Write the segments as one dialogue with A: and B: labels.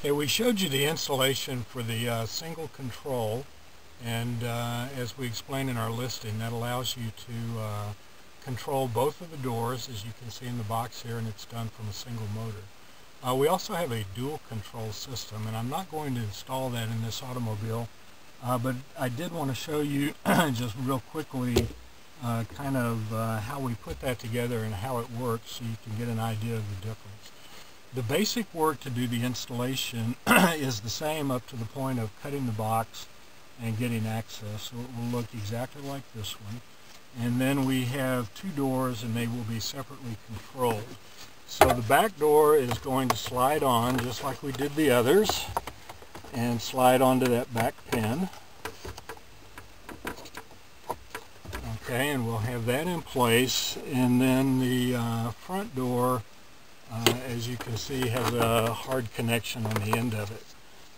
A: Okay, we showed you the installation for the single control, and as we explained in our listing, that allows you to control both of the doors, as you can see in the box here, and it's done from a single motor. We also have a dual control system, and I'm not going to install that in this automobile, but I did want to show you just real quickly kind of how we put that together and how it works, so you can get an idea of the difference. The basic work to do the installation is the same up to the point of cutting the box and getting access. So it will look exactly like this one. And then we have two doors, and they will be separately controlled. So the back door is going to slide on just like we did the others, and slide onto that back pin. Okay, and we'll have that in place. And then the front door, as you can see, has a hard connection on the end of it.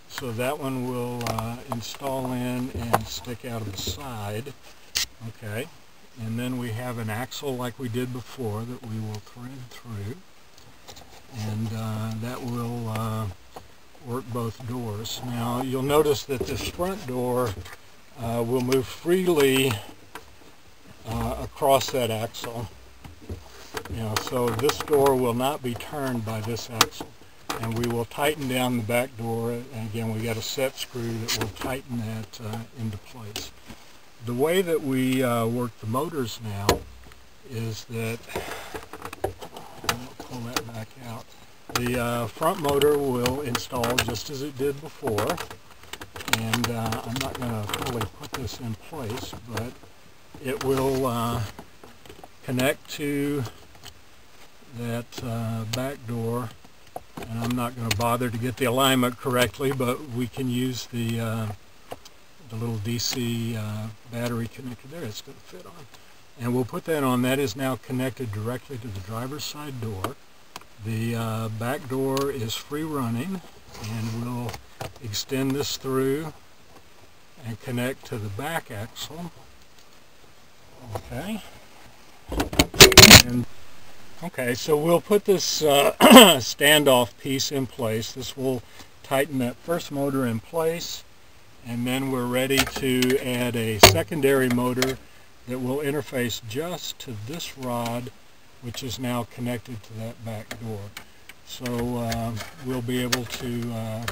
A: So that one will install in and stick out of the side. Okay, and then we have an axle like we did before that we will thread through, and that will work both doors. Now you'll notice that this front door will move freely across that axle. So this door will not be turned by this axle, and we will tighten down the back door, and again we got a set screw that will tighten that into place. The way that we work the motors now is that, I'll pull that back out, the front motor will install just as it did before, and I'm not going to fully put this in place, but it will connect to that back door, and I'm not going to bother to get the alignment correctly, but we can use the little DC battery connector there. It's going to fit on, and we'll put that on. That is now connected directly to the driver's side door. The back door is free running, and we'll extend this through and connect to the back axle. Okay. Okay, so we'll put this standoff piece in place. This will tighten that first motor in place, and then we're ready to add a secondary motor that will interface just to this rod, which is now connected to that back door. So we'll be able to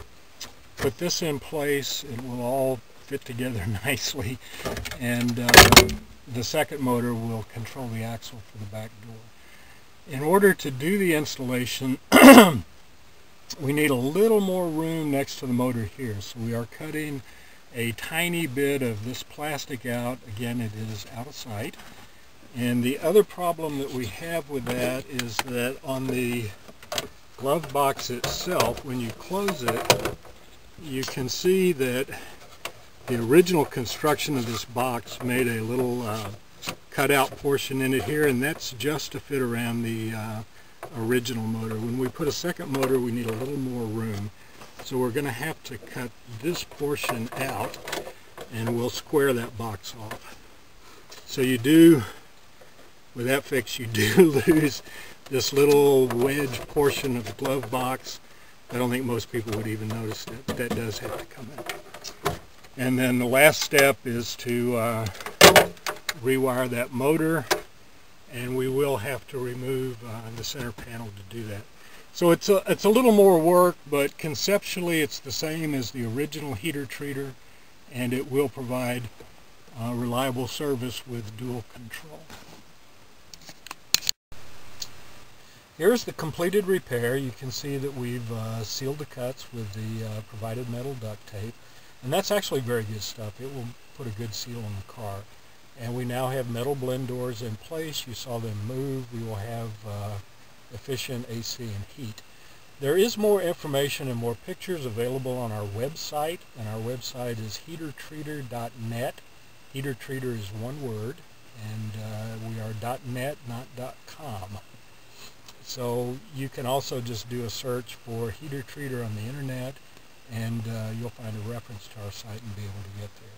A: put this in place. It will all fit together nicely, and the second motor will control the axle for the back door. In order to do the installation, we need a little more room next to the motor here. So we are cutting a tiny bit of this plastic out. Again, it is out of sight. And the other problem that we have with that is that on the glove box itself, when you close it, you can see that the original construction of this box made a little cutout portion in it here, and that's just to fit around the original motor. When we put a second motor, we need a little more room, so we're going to have to cut this portion out, and we'll square that box off. So you do, with that fix, you do lose this little wedge portion of the glove box. I don't think most people would even notice that, but that does have to come out. And then the last step is to rewire that motor, and we will have to remove the center panel to do that. So it's a little more work, but conceptually it's the same as the original heater treater, and it will provide reliable service with dual control. Here's the completed repair. You can see that we've sealed the cuts with the provided metal duct tape, and that's actually very good stuff. It will put a good seal on the car. And we now have metal blend doors in place. You saw them move. We will have efficient AC and heat. There is more information and more pictures available on our website, and our website is heatertreater.net. Heater treater is one word, and we are .net, not .com. So you can also just do a search for heater treater on the internet, and you'll find a reference to our site and be able to get there.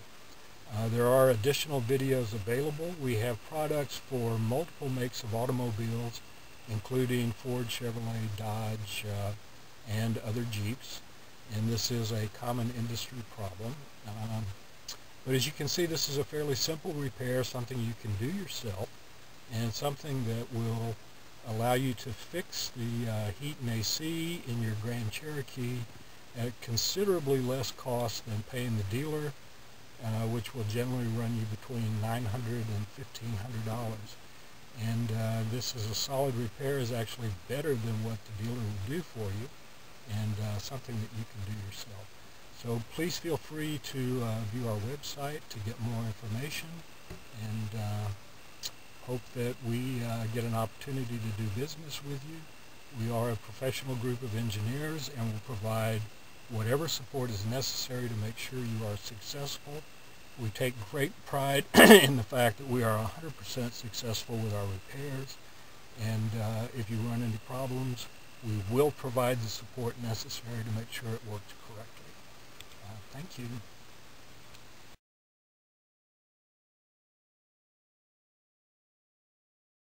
A: There are additional videos available. We have products for multiple makes of automobiles, including Ford, Chevrolet, Dodge, and other Jeeps. and this is a common industry problem. But as you can see, this is a fairly simple repair, something you can do yourself, and something that will allow you to fix the heat and AC in your Grand Cherokee at considerably less cost than paying the dealer, which will generally run you between $900 and $1,500. And this is a solid repair, is actually better than what the dealer will do for you, and something that you can do yourself. So please feel free to view our website to get more information, and hope that we get an opportunity to do business with you. We are a professional group of engineers and will provide whatever support is necessary to make sure you are successful. We take great pride in the fact that we are 100% successful with our repairs, and if you run into problems, we will provide the support necessary to make sure it works correctly. Thank you.